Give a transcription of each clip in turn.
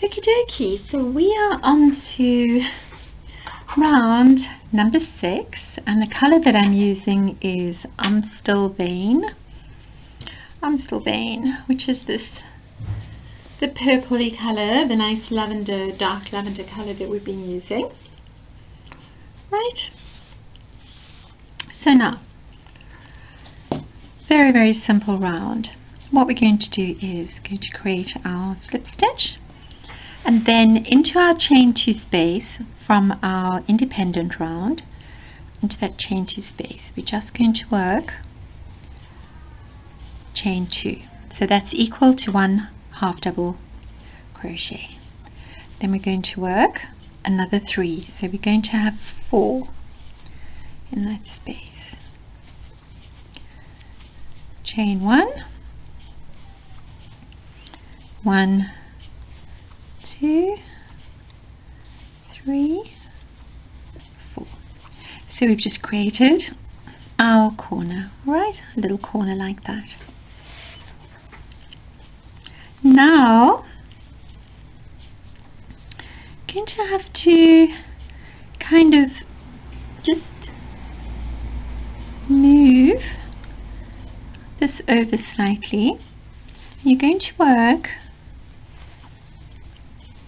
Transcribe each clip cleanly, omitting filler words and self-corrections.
Okie dokie, so we are on to round number 6, and the colour that I'm using is Amstelveen, which is the purpley colour, the nice lavender, dark lavender colour that we've been using. Right, so now, very, very simple round. What we're going to do is going to create our slip stitch, and then into our chain 2 space from our independent round, into that chain 2 space, we're just going to work chain 2. So that's equal to 1 half double crochet. Then we're going to work another 3. So we're going to have 4 in that space. Chain 1, 1, 2, 3, 4. So we've just created our corner, right? A little corner like that. Now, I'm going to have to kind of just move this over slightly. You're going to work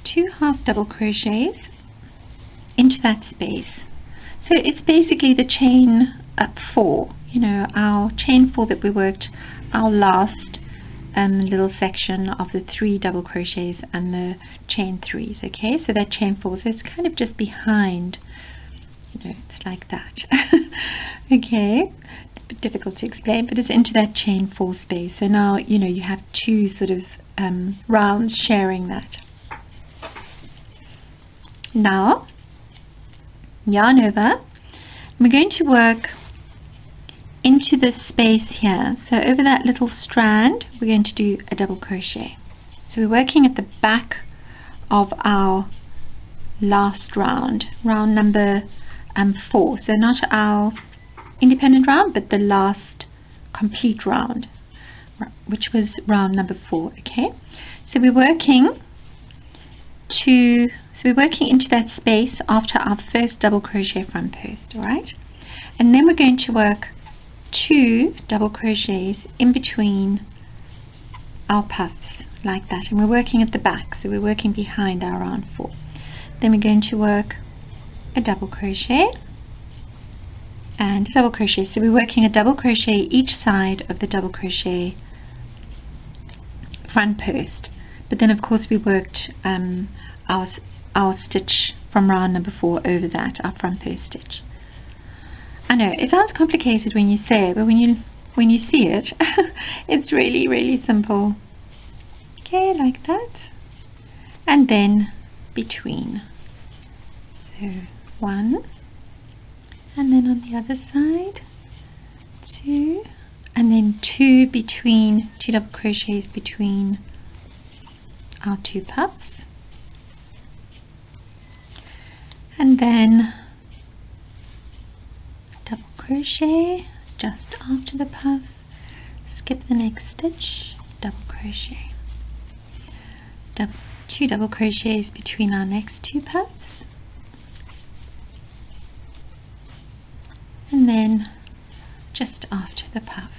2 half double crochets into that space. So it's basically the chain 4, you know, our chain 4 that we worked, our last little section of the 3 double crochets and the chain 3s. Okay, so that chain 4, so it's kind of just behind, you know, it's like that. Okay, a bit difficult to explain, but it's into that chain 4 space. So now, you know, you have 2 sort of rounds sharing that. Now, yarn over, we're going to work into this space here. So over that little strand, we're going to do a double crochet. So we're working at the back of our last round, round number 4. So not our independent round, but the last complete round, which was round number 4. Okay, so we're working into that space after our first double crochet front post, alright? And then we're going to work 2 double crochets in between our puffs, like that. And we're working at the back, so we're working behind our round 4. Then we're going to work a double crochet and a double crochet. So we're working a double crochet each side of the double crochet front post. But then of course we worked our stitch from round number 4 over that, our front post stitch. I know it sounds complicated when you say it, but when you see it, it's really, really simple. Okay, like that. And then between. So 1, and then on the other side 2, and then 2 between, 2 double crochets between our 2 puffs. And then double crochet just after the puff, skip the next stitch, double crochet, 2 double crochets between our next 2 puffs, and then just after the puff,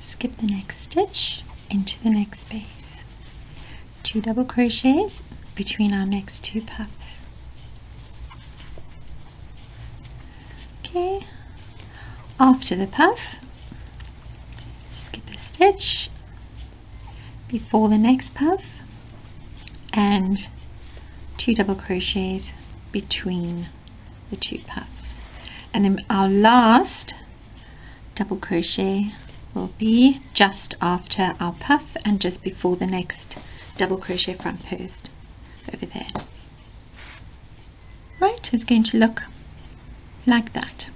skip the next stitch into the next space, 2 double crochets between our next 2 puffs. Okay, after the puff, skip a stitch before the next puff and 2 double crochets between the 2 puffs. And then our last double crochet will be just after our puff and just before the next double crochet front post over there. Right, it's going to look like that.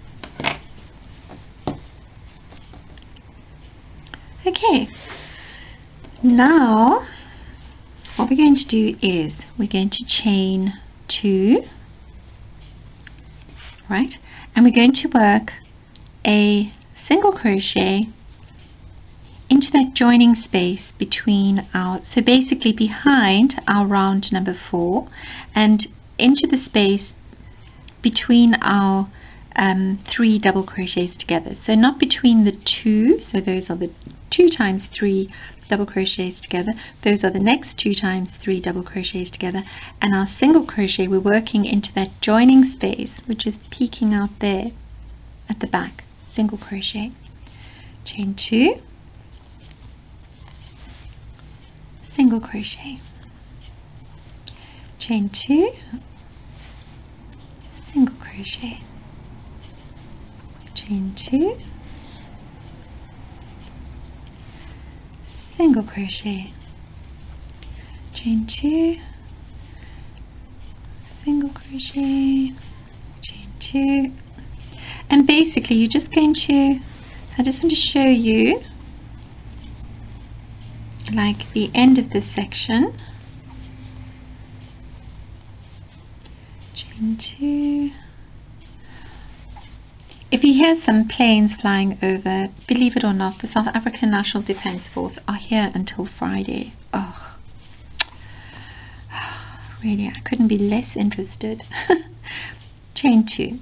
Okay, now what we're going to do is we're going to chain 2, right, and we're going to work a single crochet into that joining space between our, so basically behind our round number 4 and into the space between our 3 double crochets together. So not between the 2, so those are the 2 times 3 double crochets together, those are the next 2 times 3 double crochets together, and our single crochet, we're working into that joining space which is peeking out there at the back. Single crochet, chain 2, single crochet, chain 2, single crochet, chain 2, single crochet, chain 2, single crochet, chain 2, and basically you're just going to, I just want to show you like the end of this section, chain 2. If you hear some planes flying over, believe it or not, the South African National Defence Force are here until Friday. Oh, really, I couldn't be less interested. Chain 2.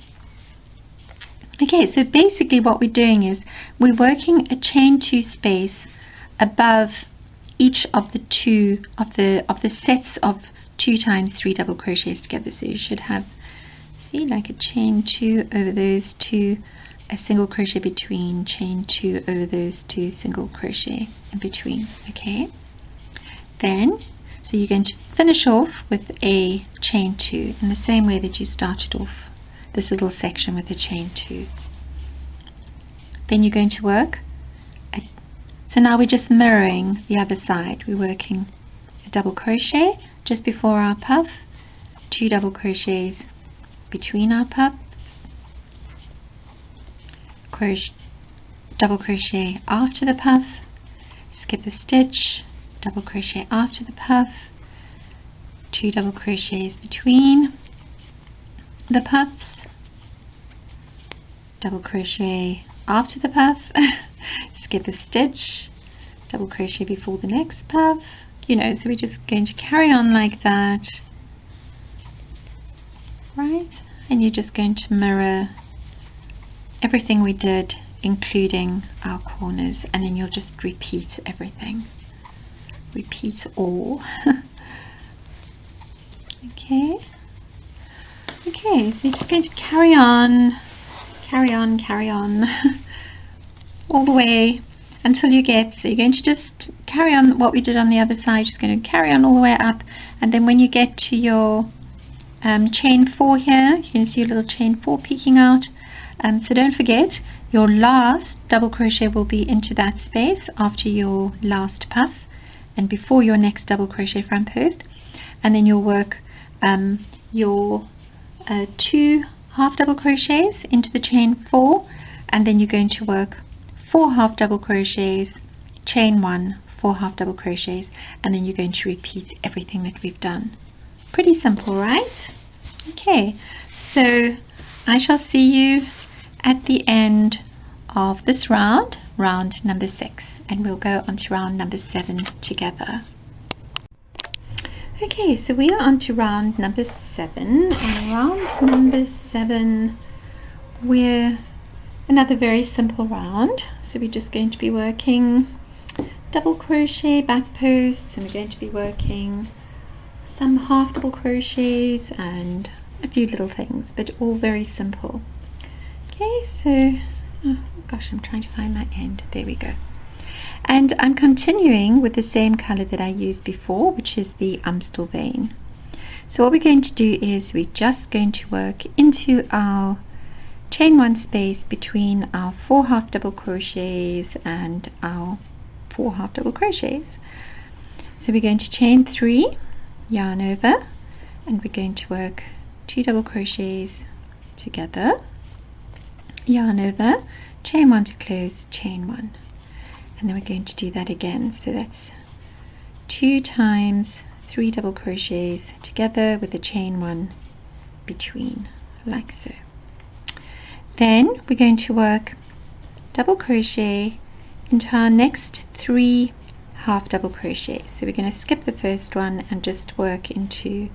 Okay, so basically what we're doing is we're working a chain 2 space above each of the sets of 2 times 3 double crochets together. So you should have, see, like a chain 2 over those 2, a single crochet between, chain 2 over those 2, single crochet in between. Okay, then so you're going to finish off with a chain 2 in the same way that you started off this little section with a chain 2. Then you're going to work so now we're just mirroring the other side. We're working a double crochet just before our puff, 2 double crochets between our puffs, double crochet after the puff, skip a stitch, double crochet after the puff, 2 double crochets between the puffs, double crochet after the puff, skip a stitch, double crochet before the next puff, you know, so we're just going to carry on like that, right? And you're just going to mirror everything we did, including our corners, and then you'll just repeat everything. Repeat all. Okay. Okay, so you're just going to carry on all the way until you get, so you're going to just carry on what we did on the other side, just going to carry on all the way up, and then when you get to your chain 4 here, you can see a little chain 4 peeking out, so don't forget your last double crochet will be into that space after your last puff and before your next double crochet front post, and then you'll work your 2 half double crochets into the chain 4, and then you're going to work 4 half double crochets, chain 1, 4 half double crochets, and then you're going to repeat everything that we've done. Pretty simple, right? Okay, so I shall see you at the end of this round, round number 6, and we'll go on to round number 7 together. Okay, so we are on to round number 7, and round number 7, we're another very simple round. So we're just going to be working double crochet back posts, and we're going to be working some half double crochets and a few little things, but all very simple. Okay, so oh gosh, I'm trying to find my end. There we go. And I'm continuing with the same color that I used before, which is the Amstel vein. So what we're going to do is we're just going to work into our chain 1 space between our 4 half double crochets and our 4 half double crochets. So we're going to chain 3, yarn over, and we're going to work 2 double crochets together, yarn over, chain 1 to close, chain 1, and then we're going to do that again. So that's 2 times 3 double crochets together with a chain 1 between, like so. Then we're going to work double crochet into our next 3 half double crochets. So we're going to skip the first one and just work into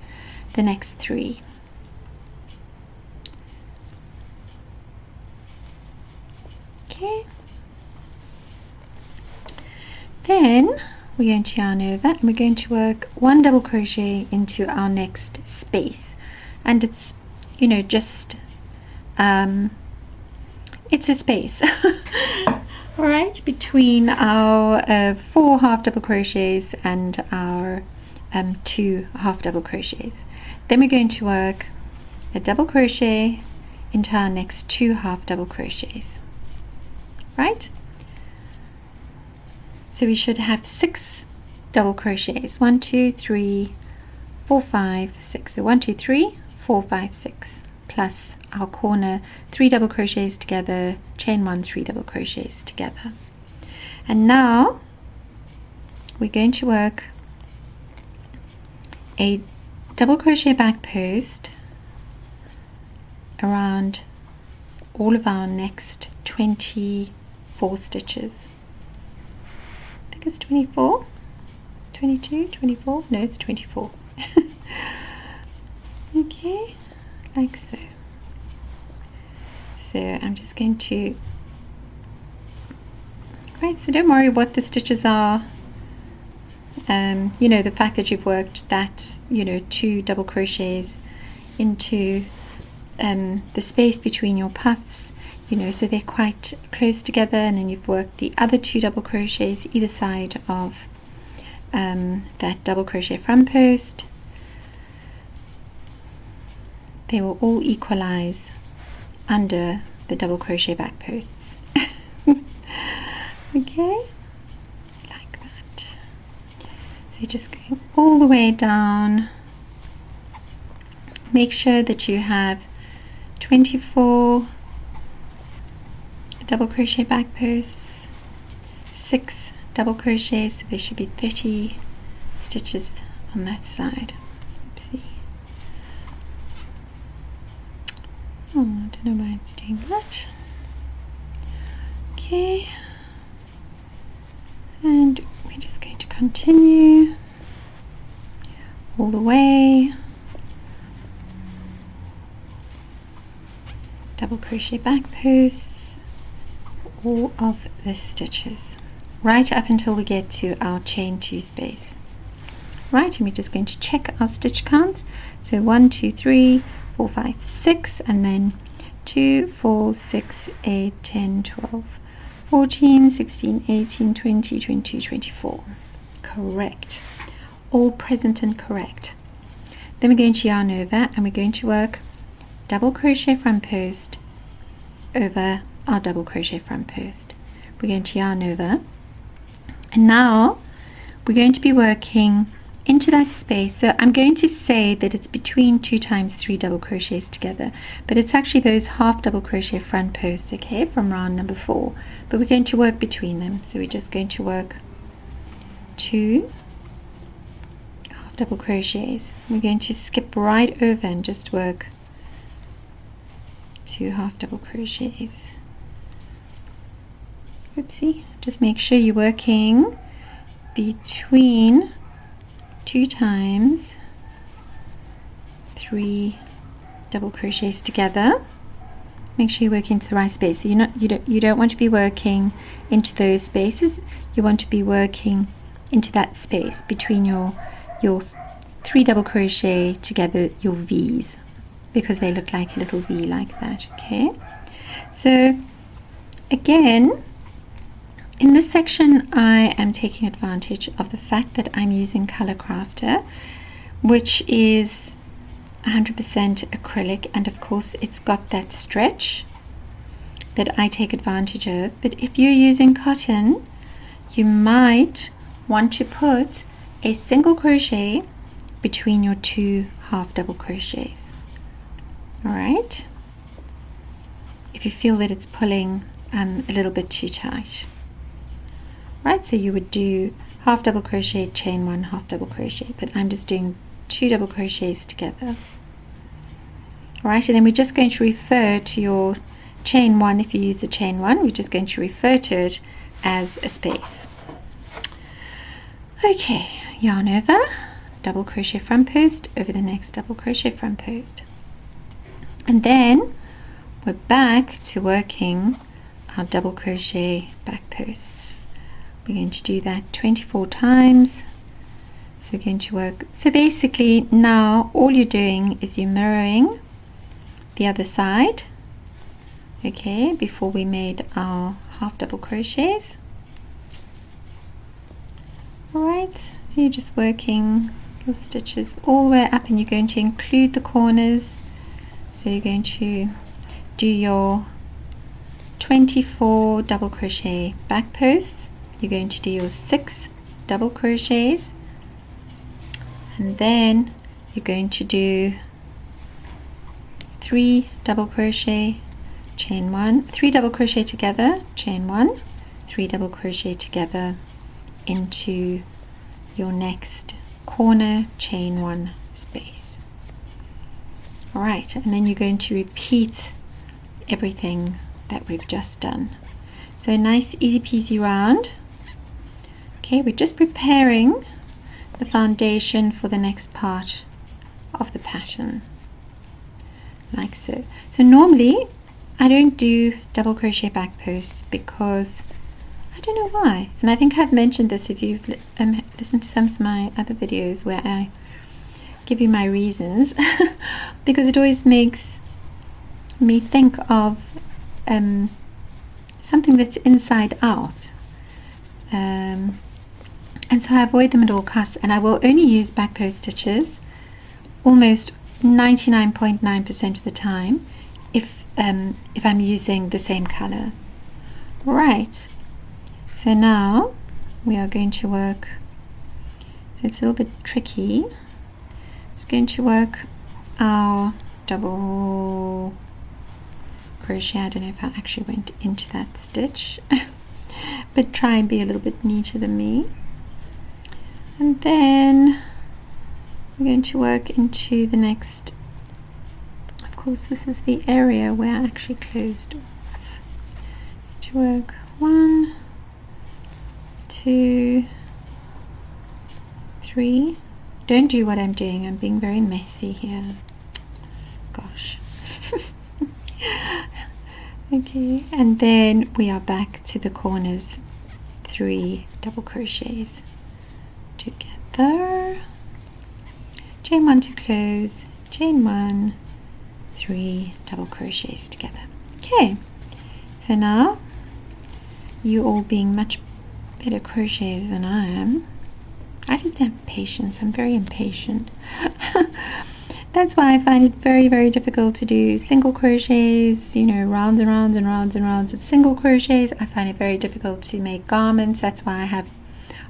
the next 3. Okay. Then we're going to yarn over and we're going to work 1 double crochet into our next space, and it's, you know, just it's a space alright, between our 4 half double crochets and our 2 half double crochets. Then we're going to work a double crochet into our next 2 half double crochets, right? So we should have 6 double crochets. 1, 2, 3, 4, 5, 6. So 1, 2, 3, 4, 5, 6, plus our corner 3 double crochets together, chain 1, 3 double crochets together. And now we're going to work a double crochet back post around all of our next 24 stitches. I think it's 24, 22, 24, no, it's 24. Okay, like so. So I'm just going to, right, so don't worry what the stitches are. You know, the fact that you've worked that, you know, 2 double crochets into the space between your puffs, you know, so they're quite close together, and then you've worked the other 2 double crochets either side of that double crochet front post. They will all equalize under the double crochet back posts. Okay, like that. So you're just going all the way down. Make sure that you have 24 double crochet back posts, 6 double crochets, so there should be 30 stitches on that side. Oopsie. Oh, I don't know why it's doing that. Okay, and we're just going to continue all the way. Double crochet back posts, all of the stitches, right up until we get to our chain 2 space. Right, and we're just going to check our stitch count. So 1, 2, 3, 4, 5, 6, and then 2, 4, 6, 8, 10, 12, 14, 16, 18, 20, 22, 24. Correct. All present and correct. Then we're going to yarn over and we're going to work double crochet front post over our double crochet front post. We're going to yarn over, and now we're going to be working into that space. So I'm going to say that it's between 2 times 3 double crochets together, but it's actually those half double crochet front posts, okay, from round number 4, but we're going to work between them. So we're just going to work 2 half double crochets. We're going to skip right over and just work 2 half double crochets. Oopsie, just make sure you're working between 2 times 3 double crochets together. Make sure you work into the right space. So you don't want to be working into those spaces. You want to be working into that space between your 3 double crochet together, your V's, because they look like a little V like that. Okay, so again, in this section I am taking advantage of the fact that I'm using Color Crafter, which is 100% acrylic, and of course it's got that stretch that I take advantage of. But if you're using cotton, you might want to put a single crochet between your 2 half double crochets. Alright, if you feel that it's pulling a little bit too tight. Right, so you would do half double crochet, chain 1, half double crochet, but I'm just doing 2 double crochets together. Alright, and then we're just going to refer to your chain 1. If you use the chain 1, we're just going to refer to it as a space. Okay, yarn over, double crochet front post over the next double crochet front post, and then we're back to working our double crochet back posts. We're going to do that 24 times. So we're going to work, so basically now all you're doing is you're mirroring the other side, okay, before we made our half double crochets. Alright, so you're just working your stitches all the way up, and you're going to include the corners. So you're going to do your 24 double crochet back posts, you're going to do your 6 double crochets, and then you're going to do 3 double crochet, chain 1, 3 double crochet together, chain 1, 3 double crochet together into your next corner, chain 1 space. Alright, and then you're going to repeat everything that we've just done. So a nice easy peasy round. Okay, we're just preparing the foundation for the next part of the pattern, like so. So normally I don't do double crochet back posts because I don't know why, and I think I've mentioned this if you've listened to some of my other videos where I give you my reasons, because it always makes me think of something that's inside out, and so I avoid them at all costs, and I will only use back post stitches almost 99.9% of the time if I'm using the same color. Right, so now we are going to work, so it's a little bit tricky, it's going to work our double crochet. I don't know if I actually went into that stitch but try and be a little bit neater than me, and then we're going to work into the next, of course this is the area where I actually closed off, to work 1, 2, 3. Don't do what I'm doing, I'm being very messy here, gosh. Okay, and then we are back to the corners, 3 double crochets together, chain 1 to close, chain 1, 3 double crochets together. Okay, so now you all being much better crocheters than I am, I just have patience, I'm very impatient. That's why I find it very, very difficult to do single crochets, you know, rounds and rounds and rounds and rounds of single crochets. I find it very difficult to make garments. That's why I have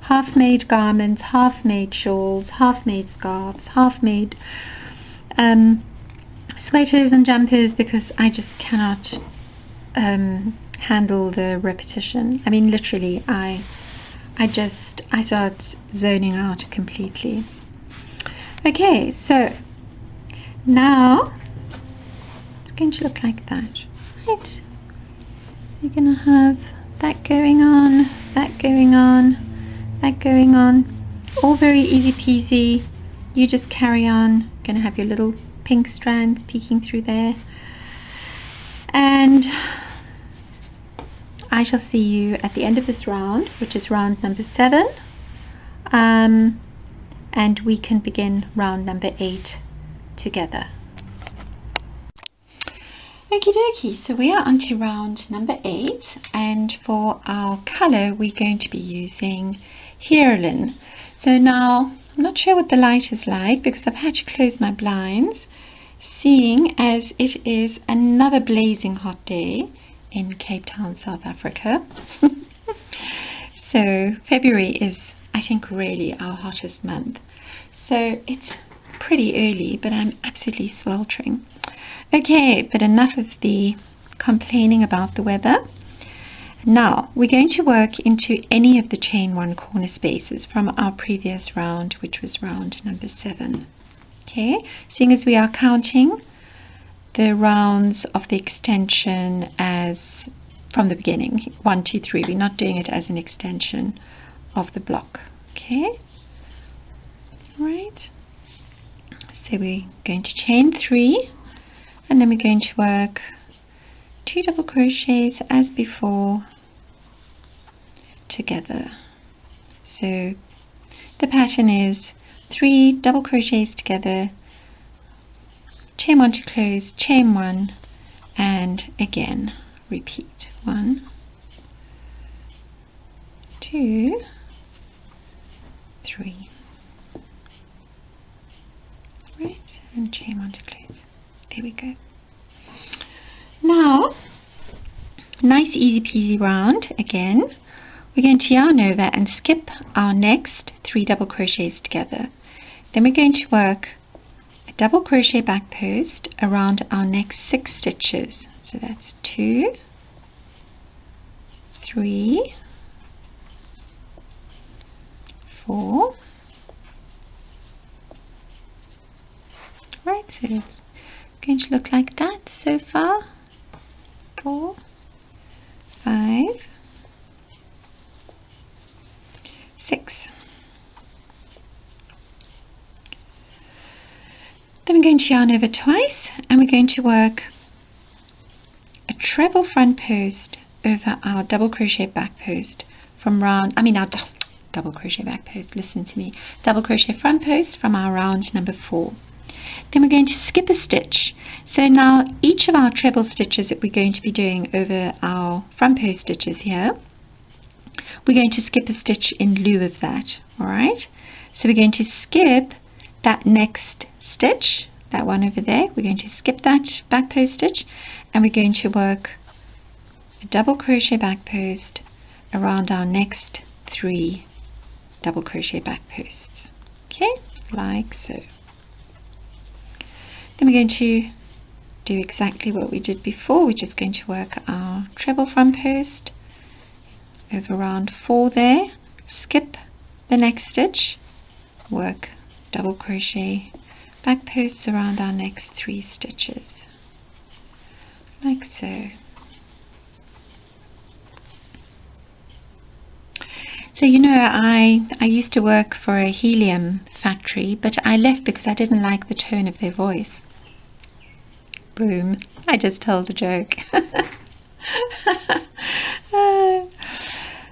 half-made garments, half-made shawls, half-made scarves, half-made sweaters and jumpers, because I just cannot handle the repetition. I mean, literally, I start zoning out completely. Okay, so now it's going to look like that, right? So you're going to have that going on, that going on, that going on, all very easy peasy. You just carry on. You're going to have your little pink strands peeking through there, and I shall see you at the end of this round, which is round number 7, and we can begin round number 8 together. Okie dokie, so we are on to round number 8, and for our colour we're going to be using Heirloom. So now I'm not sure what the light is like because I've had to close my blinds, seeing as it is another blazing hot day in Cape Town, South Africa. So February is, I think, really our hottest month. So it's pretty early, but I'm absolutely sweltering. Okay, but enough of the complaining about the weather. Now we're going to work into any of the chain 1 corner spaces from our previous round, which was round number 7. Okay, seeing as we are counting the rounds of the extension as from the beginning, 1 2 3. We're not doing it as an extension of the block. Okay, right, so we're going to chain 3, and then we're going to work 2 double crochets as before together. So the pattern is 3 double crochets together, chain 1 to close, chain 1, and again repeat. 1 2 3, right, and chain 1 to close. There we go. Now, nice easy peasy round again. We're going to yarn over and skip our next 3 double crochets together. Then we're going to work a double crochet back post around our next 6 stitches. So that's 2, 3, 4. Right, so it's going to look like that so far. 4, 5, 6. Then we're going to yarn over twice, and we're going to work a treble front post over our double crochet back post from round, double crochet back post, listen to me, double crochet front post from our round number 4. Then we're going to skip a stitch. So now each of our treble stitches that we're going to be doing over our front post stitches here, we're going to skip a stitch in lieu of that. Alright, so we're going to skip that next stitch, that one over there. We're going to skip that back post stitch, and we're going to work a double crochet back post around our next 3 double crochet back posts. Okay, like so. Then we're going to do exactly what we did before. We're just going to work our treble front post over round 4 there, skip the next stitch, work double crochet back posts around our next 3 stitches, like so. So you know, I used to work for a helium factory, but I left because I didn't like the tone of their voice. Boom, I just told a joke.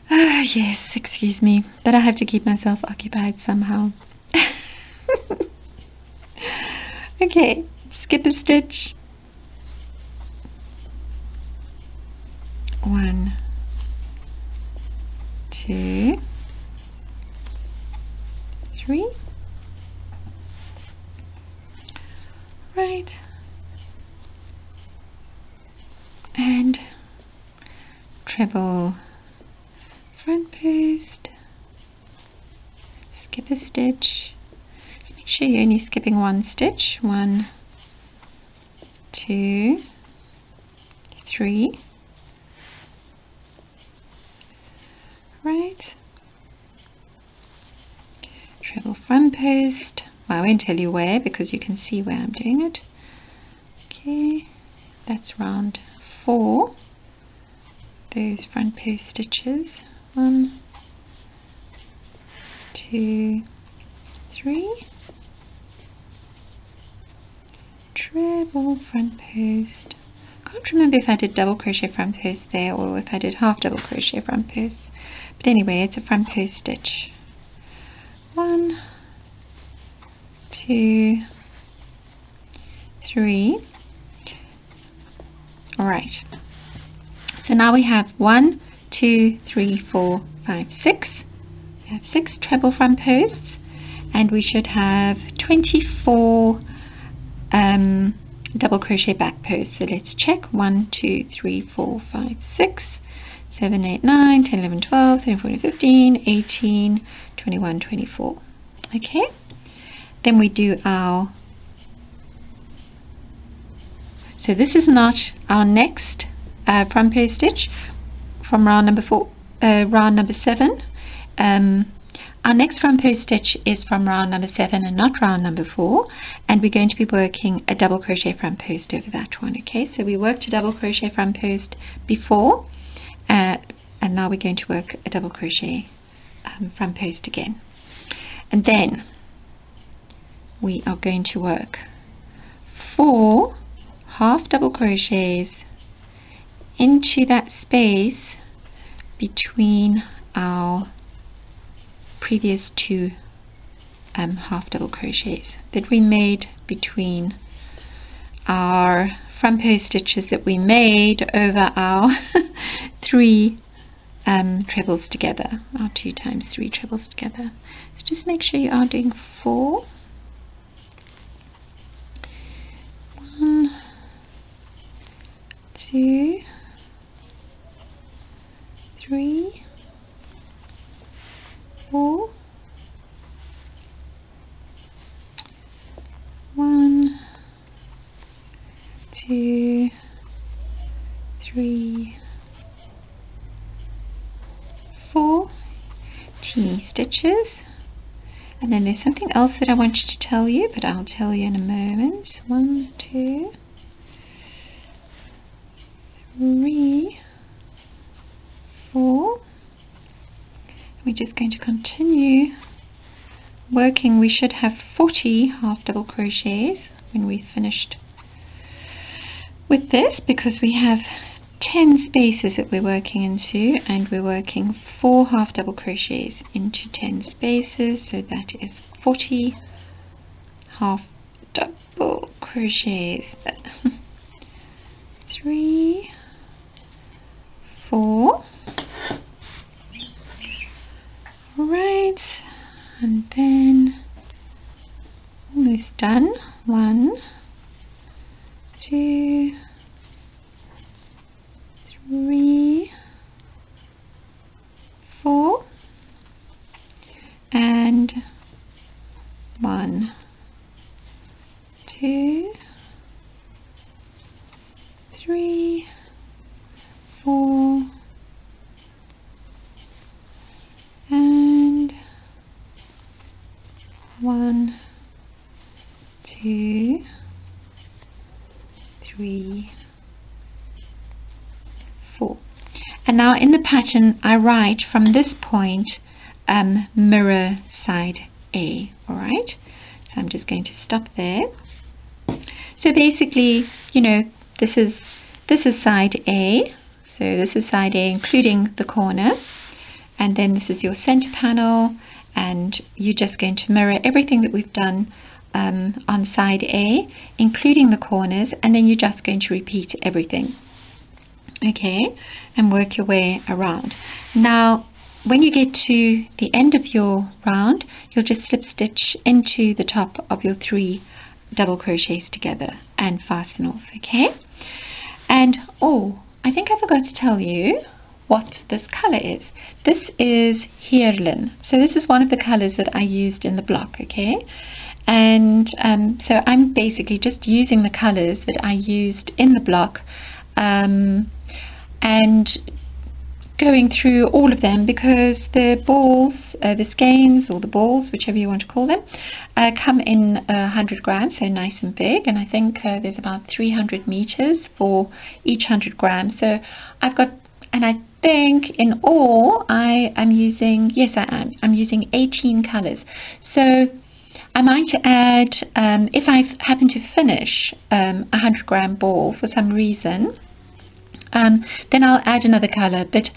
Yes, excuse me, but I have to keep myself occupied somehow. Okay, skip a stitch. 1, 2, 3. Right. And treble front post, skip a stitch. Just make sure you're only skipping 1 stitch. 1, 2, 3. Right. Treble front post. Well, I won't tell you where because you can see where I'm doing it. Okay, that's round 4. Those front post stitches. 1, 2, 3. Treble front post. Can't remember if I did double crochet front post there or if I did half double crochet front post. But anyway, it's a front post stitch. 1, 2, 3. Alright, so now we have 1, 2, 3, 4, 5, 6. We have 6 treble front posts, and we should have 24 double crochet back posts. So let's check. 1, 2, 3, 4, 5, 6, 7, 8, 9, 10, 11, 12, 13, 14, 15, 18, 21, 24. Okay, then we do our, so this is not our next front post stitch from round number 7. Our next front post stitch is from round number 7 and not round number 4, and we're going to be working a double crochet front post over that one. Okay, so we worked a double crochet front post before, and now we're going to work a double crochet front post again, and then we are going to work 4 half double crochets into that space between our previous 2 half double crochets that we made between our front post stitches that we made over our 3 trebles together, our 2 times 3 trebles together. So just make sure you are doing 4. 1, 2, 3, 4. 1, 2, 3, 4 teeny stitches, and then there's something else that I want you to tell you, but I'll tell you in a moment. 1, 2, 3, 4. We're just going to continue working. We should have 40 half double crochets when we've finished with this, because we have 10 spaces that we're working into, and we're working 4 half double crochets into 10 spaces, so that is 40 half double crochets. 3, 4. Right, and then almost done. 1, 2, 3, 4, and 1, 2, 3, 4, and 1, 2, 3, 4. And now in the pattern I write from this point mirror side A. Alright, so I'm just going to stop there. So basically, you know, this is side A, so this is side A including the corner, and then this is your center panel, and you're just going to mirror everything that we've done on side A, including the corners, and then you're just going to repeat everything. Okay, and work your way around. Now when you get to the end of your round, you'll just slip stitch into the top of your 3 double crochets together and fasten off. Okay, and oh, I think I forgot to tell you what this color is. This is Heerlen. So this is one of the colors that I used in the block. Okay, and so I'm basically just using the colors that I used in the block, and going through all of them, because the balls, the skeins or the balls, whichever you want to call them, come in 100 grams, so nice and big, and I think there's about 300 meters for each 100 grams. So I've got, and I think in all I'm using, yes I'm using 18 colors. So I might add, if I happen to finish a 100 gram ball for some reason, then I'll add another color. But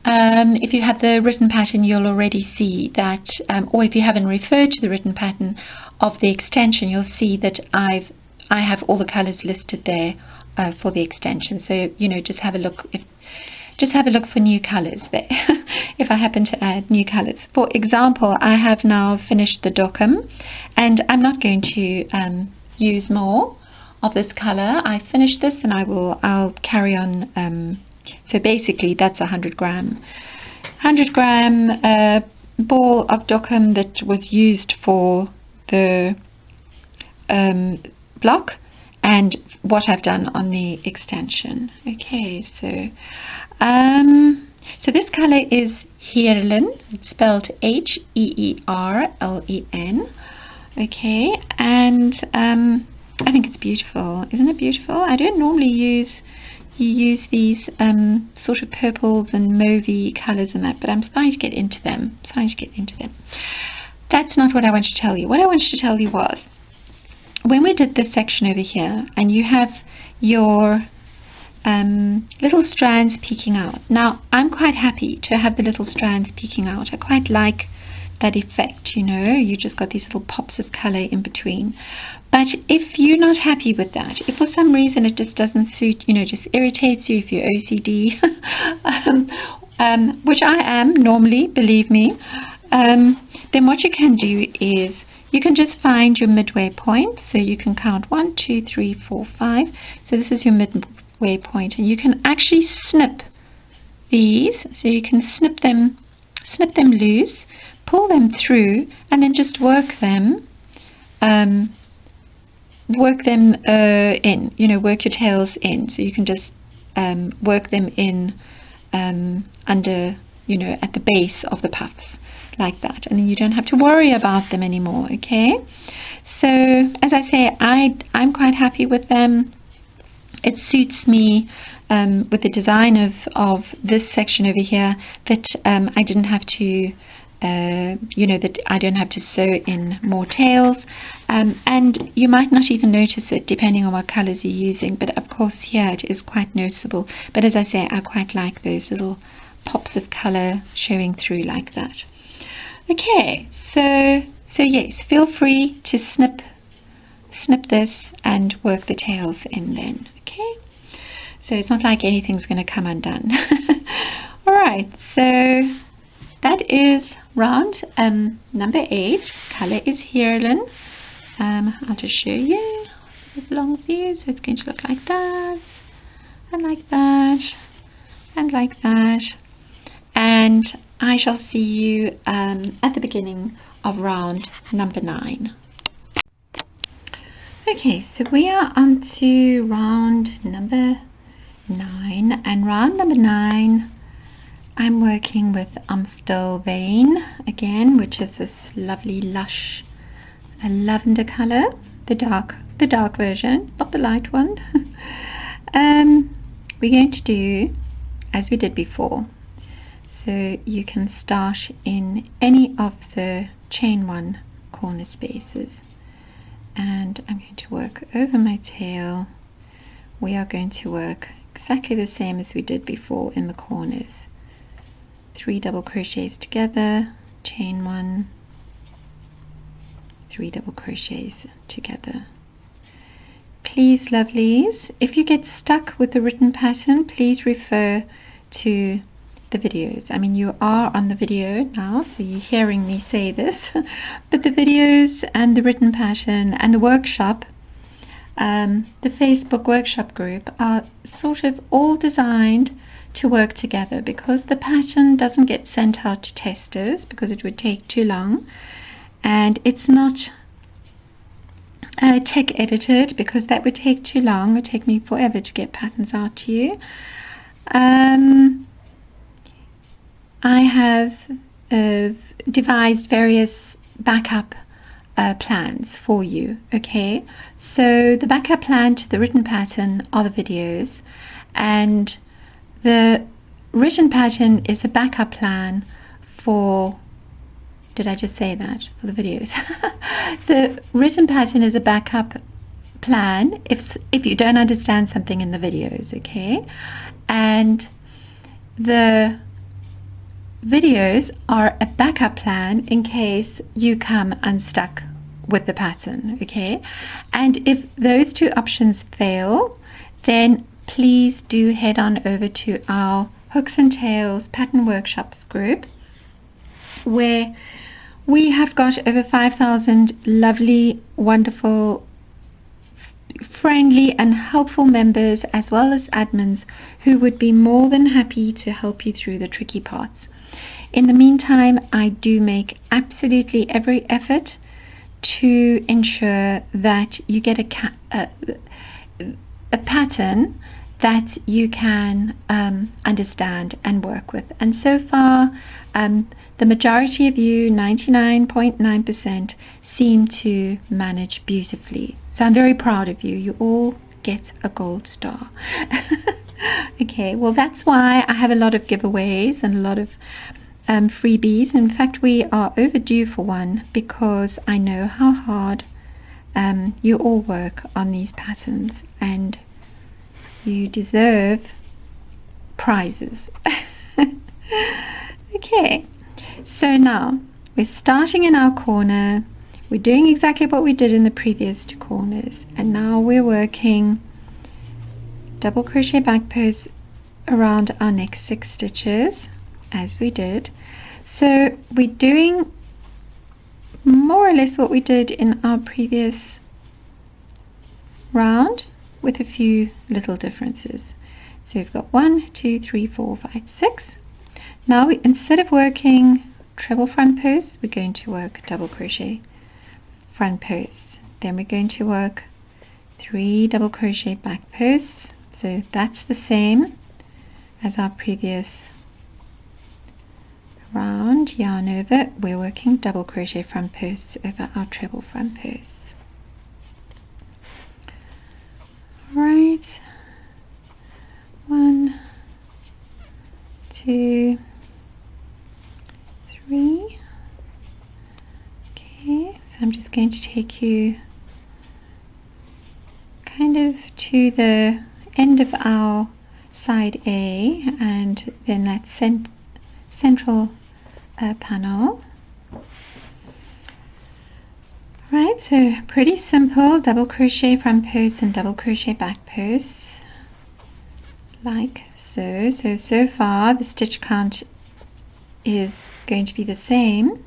if you have the written pattern, you'll already see that, or if you haven't referred to the written pattern of the extension, you'll see that I have all the colors listed there for the extension. So you know, just have a look for new colors there if I happen to add new colors. For example, I have now finished the Dockham, and I'm not going to use more of this color. I finished this, and I'll carry on. So basically that's a 100 gram ball of Dockham that was used for the block, and what I've done on the extension. Okay, so so this color is Heerlen. It's spelled Heerlen. Okay, and I think it's beautiful. Isn't it beautiful? I don't normally use you use these sort of purples and mauvey colours and that, but I'm starting to get into them. That's not what I wanted to tell you. What I wanted to tell you was, when we did this section over here, and you have your little strands peeking out. Now, I'm quite happy to have the little strands peeking out. I quite like that effect, you know, you just got these little pops of color in between. But if you're not happy with that, if for some reason it just doesn't suit, you know, just irritates you, if you're OCD, which I am normally, believe me, then what you can do is you can just find your midway point. So you can count 1, 2, 3, 4, 5. So this is your midway point, and you can actually snip these. So you can snip them loose, pull them through, and then just work them in, you know, work your tails in. So you can just work them in under, you know, at the base of the puffs, like that, and then you don't have to worry about them anymore. Okay, so as I say, I'm quite happy with them. It suits me with the design of this section over here, that I didn't have to you know, that I don't have to sew in more tails, and you might not even notice it depending on what colors you're using, but of course here it is quite noticeable. But as I say, I quite like those little pops of color showing through like that. Okay, so yes, feel free to snip this and work the tails in then. Okay, so it's not like anything's going to come undone. All right, so that is round number 8. Color is Heirloom. I'll just show you with long view. So it's going to look like that, and like that, and like that. And I shall see you at the beginning of round number 9. Okay, so we are on to round number 9, and round number 9 I'm working with Amstel Vein again, which is this lovely lush lavender color, the dark version, not the light one. We're going to do as we did before. So you can start in any of the chain 1 corner spaces, and I'm going to work over my tail. We are going to work exactly the same as we did before in the corners. 3 double crochets together, chain 1, 3 double crochets together. Please, lovelies, if you get stuck with the written pattern, please refer to the videos. I mean, you are on the video now, so you're hearing me say this, but the videos and the written pattern and the workshop, the Facebook workshop group, are sort of all designed to work together, because the pattern doesn't get sent out to testers because it would take too long, and it's not tech edited because that would take too long. It would take me forever to get patterns out to you. I have devised various backup plans for you. Okay, so the backup plan to the written pattern are the videos, and the written pattern is the backup plan for, did I just say that? For the videos. The written pattern is a backup plan if you don't understand something in the videos, okay? And the videos are a backup plan in case you come unstuck with the pattern, okay? And if those two options fail, then please do head on over to our Hooks and Tails Pattern Workshops group, where we have got over 5,000 lovely, wonderful, friendly and helpful members, as well as admins, who would be more than happy to help you through the tricky parts. In the meantime, I do make absolutely every effort to ensure that you get a pattern that you can understand and work with. And so far, the majority of you, 99.9%, seem to manage beautifully. So I'm very proud of you. You all get a gold star. Okay, well that's why I have a lot of giveaways and a lot of freebies. In fact, we are overdue for one because I know how hard you all work on these patterns and you deserve prizes. Okay, so now we're starting in our corner. We're doing exactly what we did in the previous two corners, and now we're working double crochet back purse around our next 6 stitches as we did. So we're doing more or less what we did in our previous round with a few little differences. So we've got 1, 2, 3, 4, 5, 6. Now instead of working treble front purse, we're going to work double crochet front purse. Then we're going to work 3 double crochet back purse. So that's the same as our previous round. Yarn over, we're working double crochet front purse over our treble front purse. Right, 1, 2, 3. Okay, so I'm just going to take you kind of to the end of our side A and then that central panel. Right, so pretty simple double crochet front purse and double crochet back purse like so. So far the stitch count is going to be the same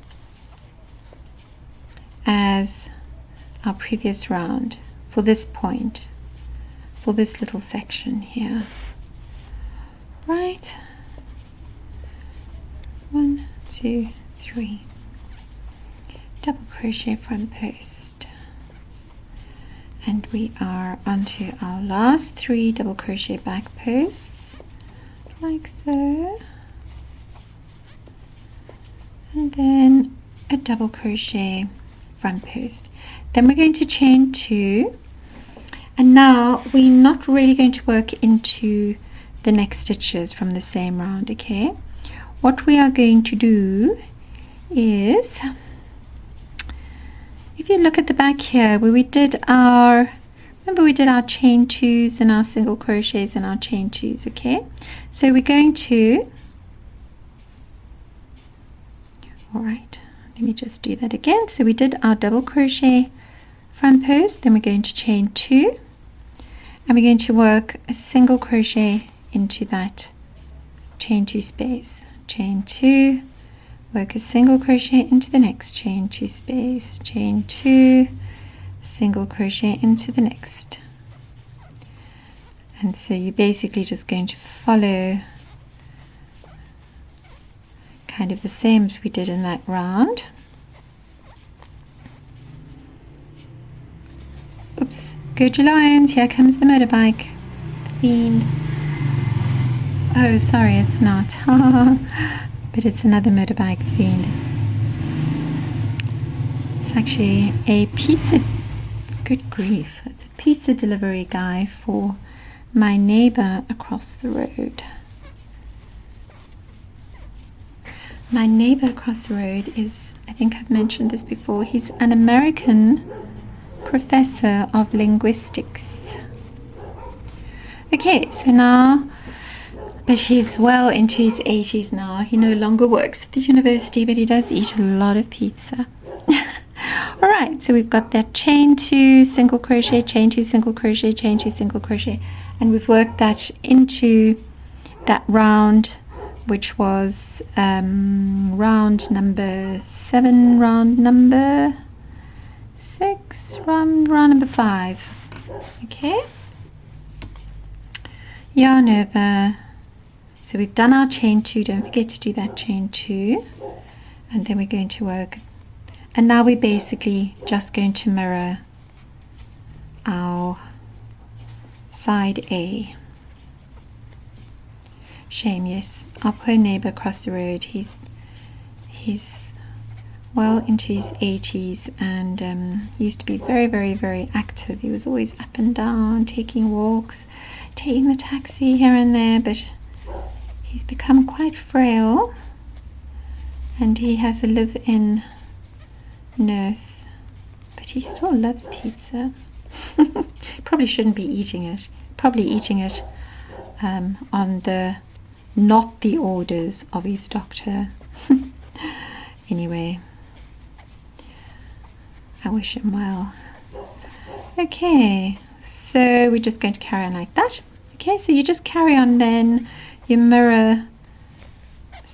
as our previous round for this point, for this little section here. Right, 1, 2, 3, double crochet front purse, and we are onto our last 3 double crochet back purse like so, and then a double crochet front purse. Then we're going to chain 2, and now we're not really going to work into the next stitches from the same round. Okay, what we are going to do is, if you look at the back here where we did our, remember we did our chain 2s and our single crochets and our chain 2s. Okay, so we're going to, alright, let me just do that again. So we did our double crochet front purse, then we're going to chain 2 and we're going to work a single crochet into that chain 2 space, chain 2, work a single crochet into the next chain 2 space, chain 2, single crochet into the next. And so you're basically just going to follow kind of the same as we did in that round. Oops, go to lions, here comes the motorbike fiend. Oh, sorry, it's not. But it's another motorbike fiend. It's actually a pizza, good grief, it's a pizza delivery guy for my neighbor across the road. My neighbor across the road is, I think I've mentioned this before, he's an American professor of linguistics. Okay, so now, but he's well into his 80s now. He no longer works at the university, but he does eat a lot of pizza. Alright, so we've got that chain 2, single crochet, chain 2, single crochet, chain 2, single crochet, and we've worked that into that round, which was round number 7, round number 6, round number 5. Okay, yarn over. So we've done our chain 2, don't forget to do that chain 2, and then we're going to work, and now we're basically just going to mirror our side A. Shame, yes, our poor neighbor across the road, he's well into his 80s, and he used to be very, very, very active. He was always up and down, taking walks. taking the taxi here and there, but he's become quite frail and he has a live-in nurse, but he still loves pizza. Probably shouldn't be eating it. Probably eating it on the not the orders of his doctor. Anyway, I wish him well. Okay, so we're just going to carry on like that. Okay, so you just carry on then. You mirror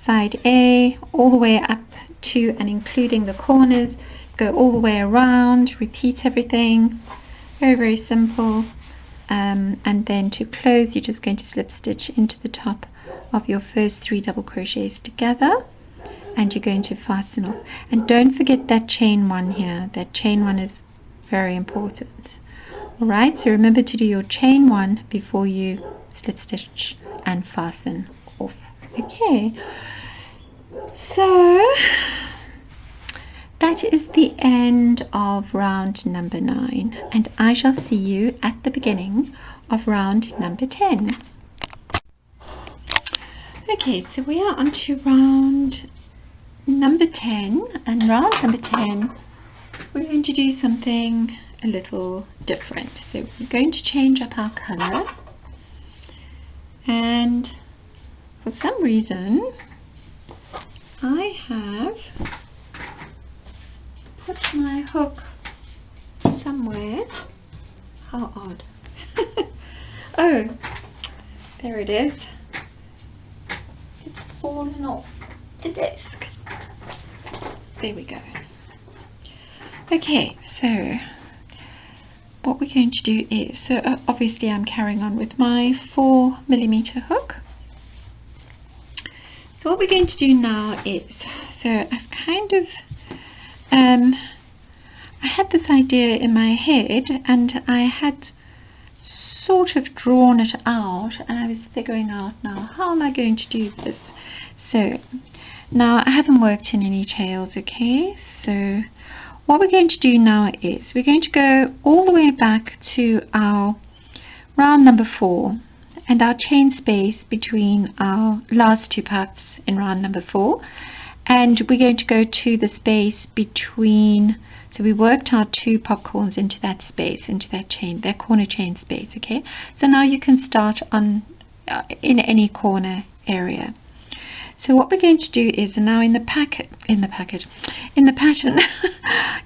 side A all the way up to and including the corners. Go all the way around, repeat everything. Very, very simple. And then to close, you're just going to slip stitch into the top of your first 3 double crochets together, and you're going to fasten off. And don't forget that chain 1 here. That chain 1 is very important. Alright, so remember to do your chain 1 before you slip stitch and fasten off. Okay, so that is the end of round number 9, and I shall see you at the beginning of round number 10. Okay, so we are on to round number 10, and round number 10 we're going to do something a little different. So we're going to change up our colour, and for some reason I have put my hook somewhere. How odd. Oh, there it is. It's fallen off the desk. There we go. Okay, so what we're going to do is, so obviously I'm carrying on with my 4mm hook. So what we're going to do now is, so I've kind of I had this idea in my head, and I had sort of drawn it out, and I was figuring out now, how am I going to do this? So now I haven't worked in any tails, okay? So what we're going to do now is we're going to go all the way back to our round number 4 and our chain space between our last 2 puffs in round number 4, and we're going to go to the space between, so we worked our 2 popcorns into that space, into that chain, that corner chain space. Okay, so now you can start on in any corner area. So what we're going to do is, now in the pattern,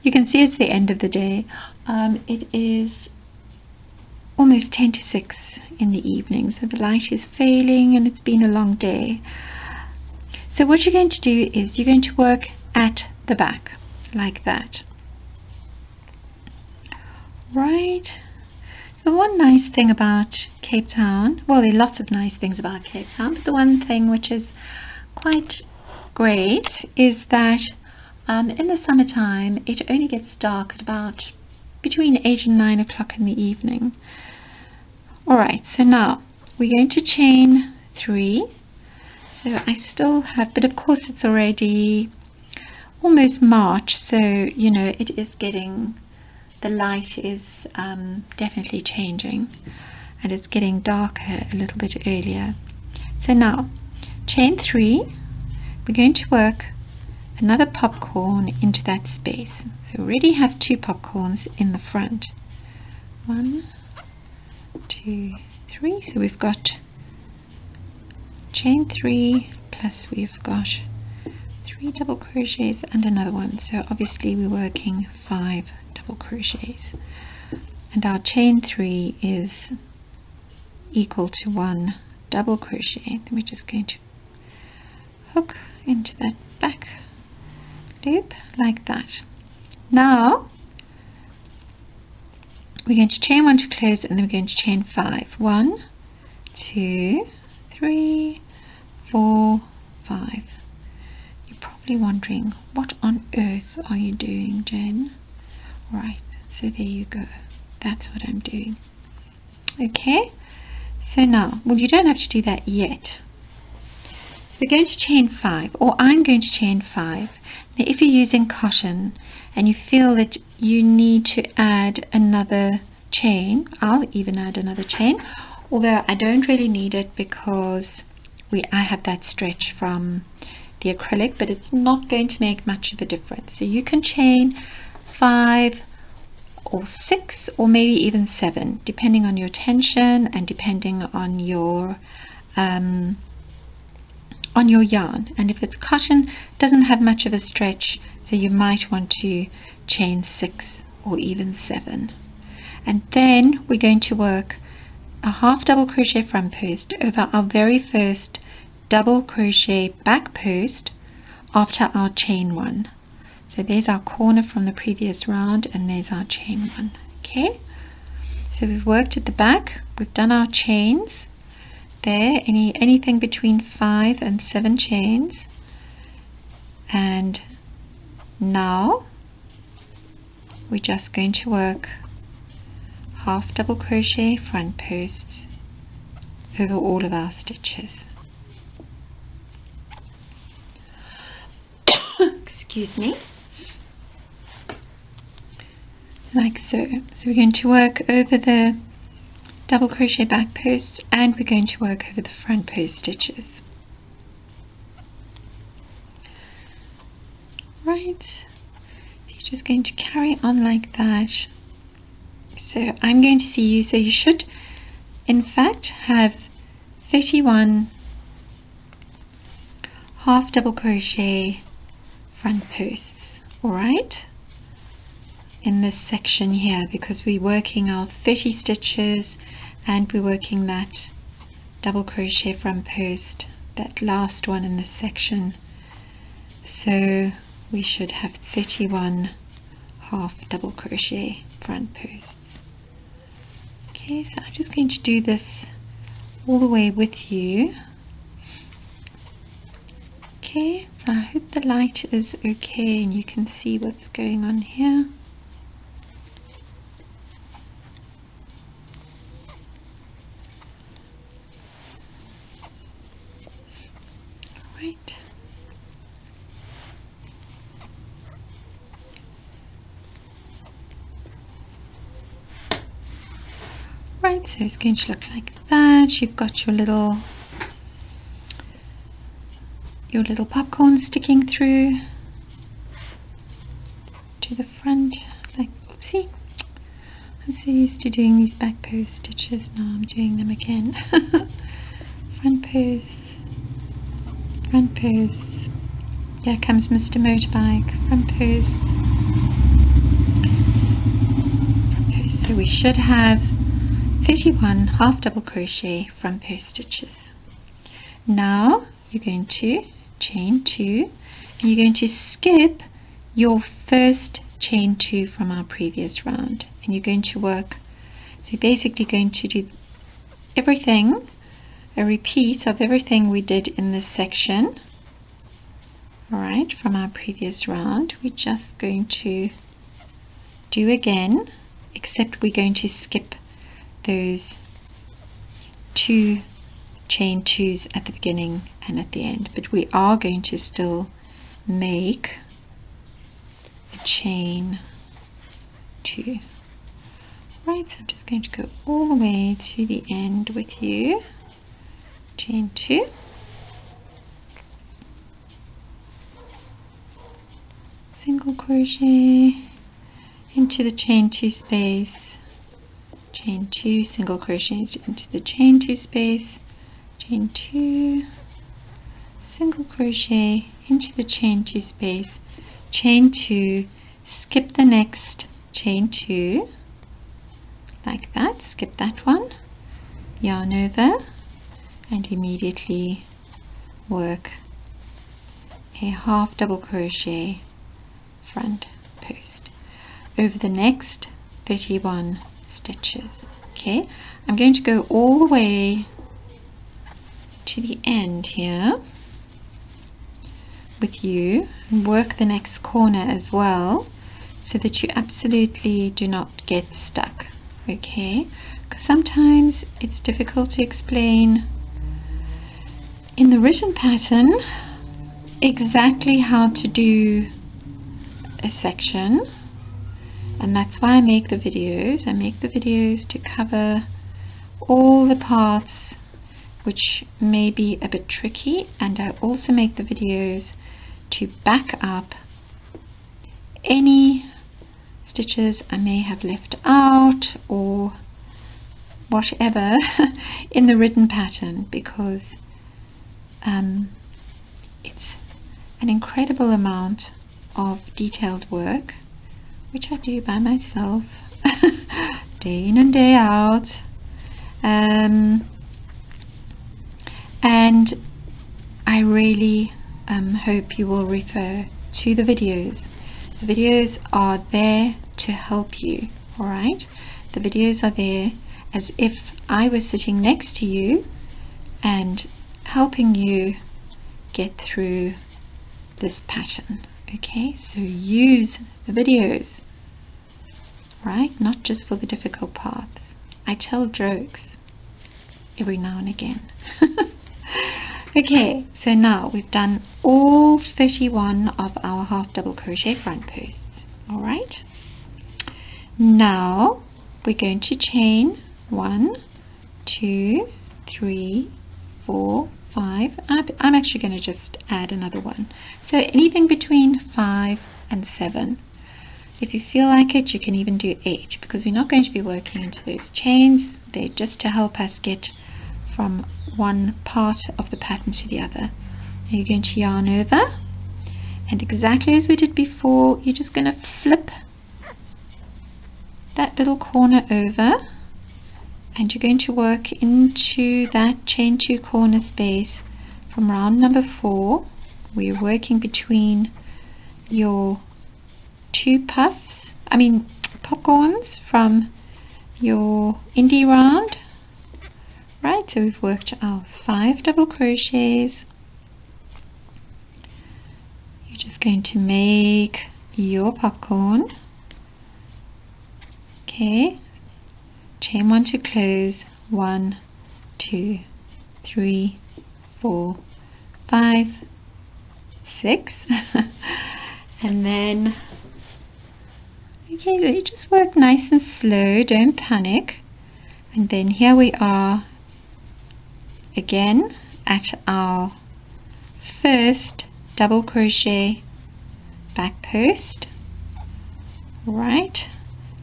you can see it's the end of the day. It is almost 10 to 6 in the evening, so the light is failing and it's been a long day. So what you're going to do is you're going to work at the back like that. Right. The one nice thing about Cape Town, well, there are lots of nice things about Cape Town, but the one thing which is quite great is that in the summertime it only gets dark at about between 8 and 9 o'clock in the evening. Alright, so now we're going to chain 3. So I still have, but of course it's already almost March, so you know it is getting, the light is definitely changing, and it's getting darker a little bit earlier. So now chain 3, we're going to work another popcorn into that space. So we already have 2 popcorns in the front. 1, 2, 3. So we've got chain 3 plus we've got 3 double crochets and another one. So obviously we're working 5 double crochets, and our chain 3 is equal to 1 double crochet. Then we're just going to hook into that back loop like that. Now we're going to chain 1 to close, and then we're going to chain 5. 1, 2, 3, 4, 5. You're probably wondering, what on earth are you doing, Jen? Right, so there you go. That's what I'm doing. Okay, so now, well, you don't have to do that yet. So we're going to chain 5, or I'm going to chain 5. Now if you're using cotton and you feel that you need to add another chain, I'll even add another chain, although I don't really need it because I have that stretch from the acrylic, but it's not going to make much of a difference. So you can chain 5 or 6 or maybe even 7, depending on your tension and depending on your yarn. And if it's cotton, it doesn't have much of a stretch, so you might want to chain 6 or even 7. And then we're going to work a half double crochet front post over our very first double crochet back post after our chain 1. So there's our corner from the previous round, and there's our chain 1. Okay, so we've worked at the back, we've done our chains there, anything between 5 and 7 chains, and now we're just going to work half double crochet front posts over all of our stitches. Excuse me. Like so. So we're going to work over the double crochet back posts, and we're going to work over the front post stitches. Right. So you're just going to carry on like that. So I'm going to see you, so you should in fact have 31 half double crochet front posts, alright, in this section here, because we're working our 30 stitches and we're working that double crochet front post, that last one in this section. So we should have 31 half double crochet front posts. Okay, so I'm just going to do this all the way with you. Okay, so I hope the light is okay and you can see what's going on here. Right. Right, so it's going to look like that. You've got your little popcorn sticking through to the front, like, oopsie, I'm so used to doing these back post stitches, now I'm doing them again. Front posts, front posts, here comes Mr. Motorbike, front posts, front posts. So we should have 31 half double crochet front post stitches. Now you're going to chain 2 and you're going to skip your first chain 2 from our previous round, and you're going to work, so you're basically going to do everything, a repeat of everything we did in this section, alright, from our previous round. We're just going to do again, except we're going to skip those 2 chain 2s at the beginning and at the end, but we are going to still make a chain 2. Right, so I'm just going to go all the way to the end with you. Chain 2, single crochet into the chain 2 space, chain 2, single crochet into the chain 2 space, chain 2, single crochet into the chain 2 space, chain 2, skip the next chain 2 like that, skip that one, yarn over, and immediately work a half double crochet front post over the next 31 stitches. Okay, I'm going to go all the way to the end here with you and work the next corner as well, so that you absolutely do not get stuck. Okay, because sometimes it's difficult to explain in the written pattern exactly how to do a section, and that's why I make the videos. I make the videos to cover all the parts which may be a bit tricky, and I also make the videos to back up any stitches I may have left out or whatever in the written pattern, because it's an incredible amount of detailed work which I do by myself day in and day out, and I really hope you will refer to the videos. The videos are there to help you, alright? The videos are there as if I was sitting next to you and helping you get through this pattern. Okay, so use the videos, right? Not just for the difficult parts. I tell jokes every now and again. Okay, so now we've done all 31 of our half double crochet front posts. Alright, now we're going to chain 1, 2, 3, 4, 5. I'm actually going to just add another one, so anything between 5 and 7. If you feel like it, you can even do 8, because we're not going to be working into those chains. They're just to help us get from one part of the pattern to the other. Now you're going to yarn over, and exactly as we did before, you're just going to flip that little corner over, and you're going to work into that chain 2 corner space from round number 4. We're working between your 2 popcorns from your indie round. Right, so we've worked our 5 double crochets. You're just going to make your popcorn. Okay, chain 1 to close, 1, 2, 3, 4, 5, 6, and then okay, so you just work nice and slow, don't panic. And then here we are again at our first double crochet back post, right,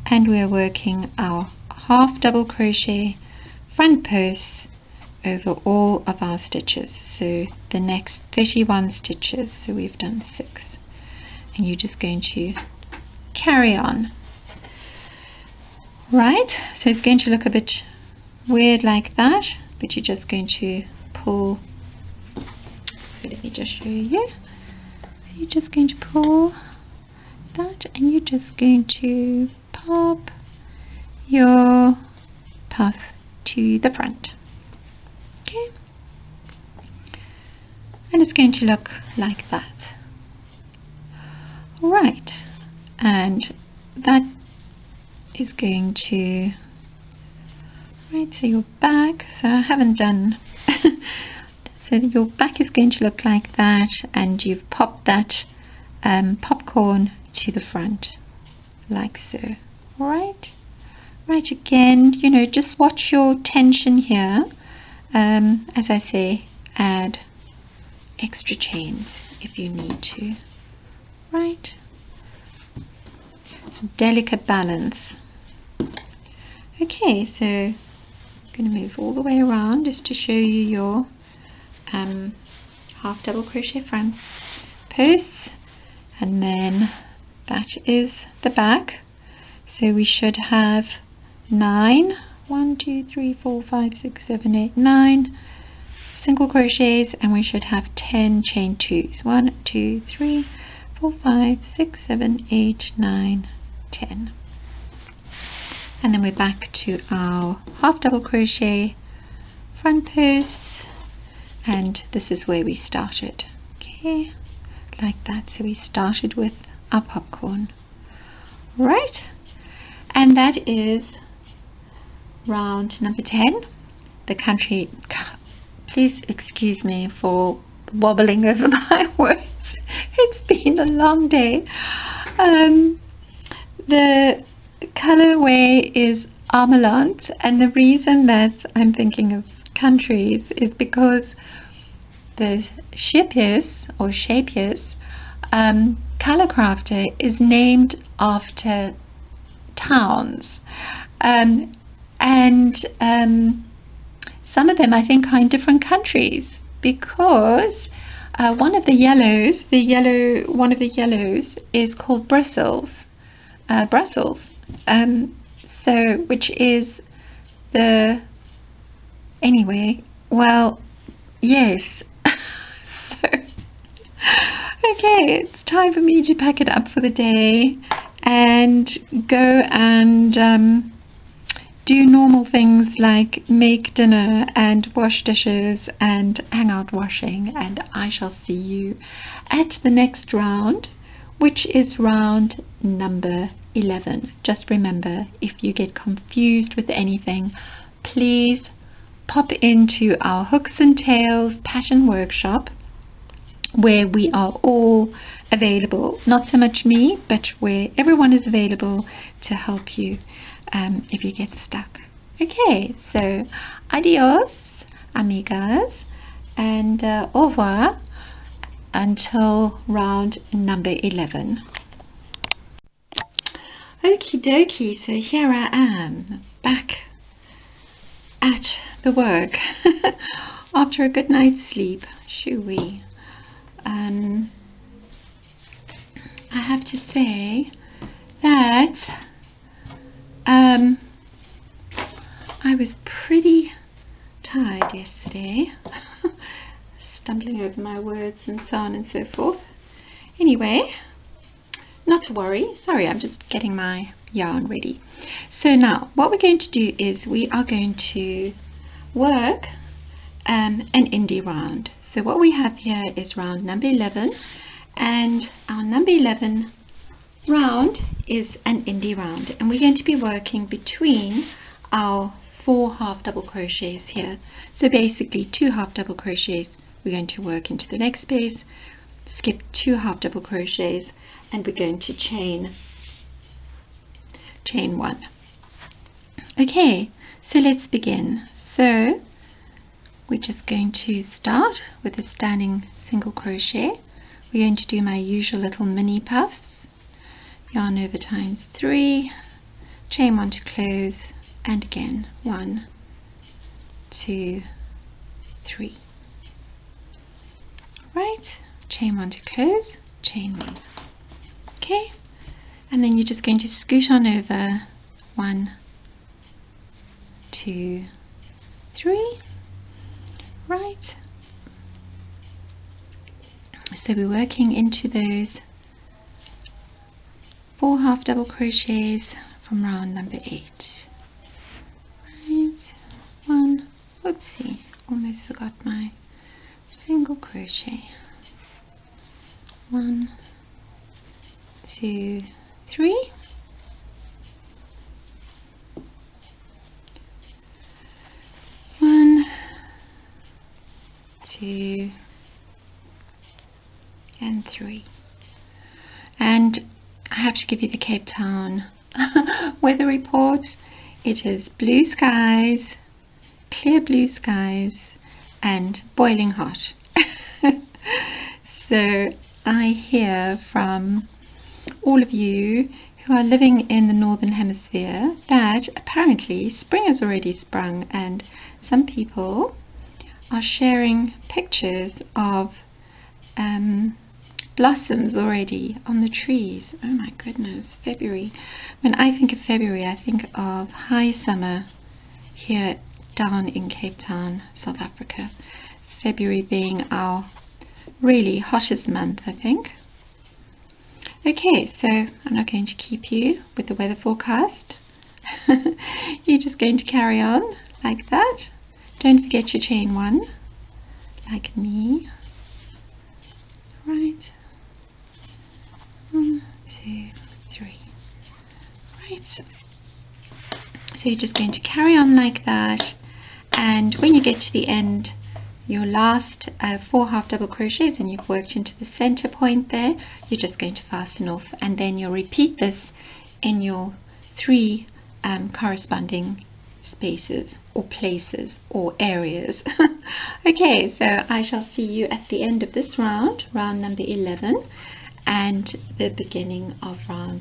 and we're working our half double crochet front posts over all of our stitches, so the next 31 stitches. So we've done 6, and you're just going to carry on, right? So it's going to look a bit weird like that, but you're just going to pull. So let me just show you. So you're just going to pull that, and you're just going to pop your puff to the front. Okay, and it's going to look like that. Alright, and that is going to, right, so your back, so I haven't done so your back is going to look like that, and you've popped that popcorn to the front like so. Alright, right, again, you know, just watch your tension here. As I say, add extra chains if you need to. Right, it's a delicate balance. Okay, so I'm going to move all the way around just to show you your half double crochet front posts, and then that is the back. So we should have 9, 1, 2, 3, 4, 5, 6, 7, 8, 9 single crochets, and we should have 10 chain 2s. 1, 2, 3, 4, 5, 6, 7, 8, 9, 10. And then we're back to our half double crochet front posts, and this is where we started. Okay, like that. So we started with our popcorn, right? And that is round number 10. The country, please excuse me for wobbling over my words. It's been a long day. The colorway is Armelant, and the reason that I'm thinking of countries is because the Shapius or Shapius color crafter is named after towns, and some of them I think are in different countries, because one of the yellows is called Brussels, so which is the anyway. Well, yes. So okay, it's time for me to pack it up for the day and go and do normal things like make dinner and wash dishes and hang out washing, and I shall see you at the next round, which is round number 11. Just remember, if you get confused with anything, please pop into our Hooks and Tails pattern workshop, where we are all available, not so much me, but where everyone is available to help you if you get stuck. Okay, so adios amigas, and au revoir until round number 11. Okie dokie, so here I am back at the work after a good night's sleep, shoo-wee. I have to say that I was pretty tired yesterday, stumbling over my words and so on and so forth. Anyway, not to worry. Sorry, I'm just getting my yarn ready. So now what we're going to do is we are going to work an indie round. So what we have here is round number 11, and our number 11 round is an indie round, and we're going to be working between our 4 half double crochets here. So basically 2 half double crochets, we're going to work into the next space, skip 2 half double crochets, and we're going to chain 1. Okay, so let's begin. So we're just going to start with a standing single crochet. We're going to do my usual little mini puffs, yarn over times 3, chain 1 to close, and again 1, 2, 3. Right, chain 1 to close, chain 1. Okay, and then you're just going to scoot on over 1, 2, 3. Right, so we're working into those 4 half double crochets from round number 8. Right, 1, whoopsie, almost forgot my single crochet. 1, 2, 3. 1, 2, and 3. And I have to give you the Cape Town weather report. It is blue skies, clear blue skies, and boiling hot. So I hear from all of you who are living in the northern hemisphere that apparently spring has already sprung, and some people are sharing pictures of blossoms already on the trees. Oh my goodness, February. When I think of February, I think of high summer here down in Cape Town, South Africa. February being our really hottest month, I think. Okay, so I'm not going to keep you with the weather forecast. You're just going to carry on like that. Don't forget your chain 1, like me. Right. 1, 2, 3. Right. So you're just going to carry on like that, and when you get to the end, your last 4 half double crochets, and you've worked into the center point there, you're just going to fasten off, and then you'll repeat this in your 3 corresponding spaces or places or areas. Okay, so I shall see you at the end of this round, round number 11, and the beginning of round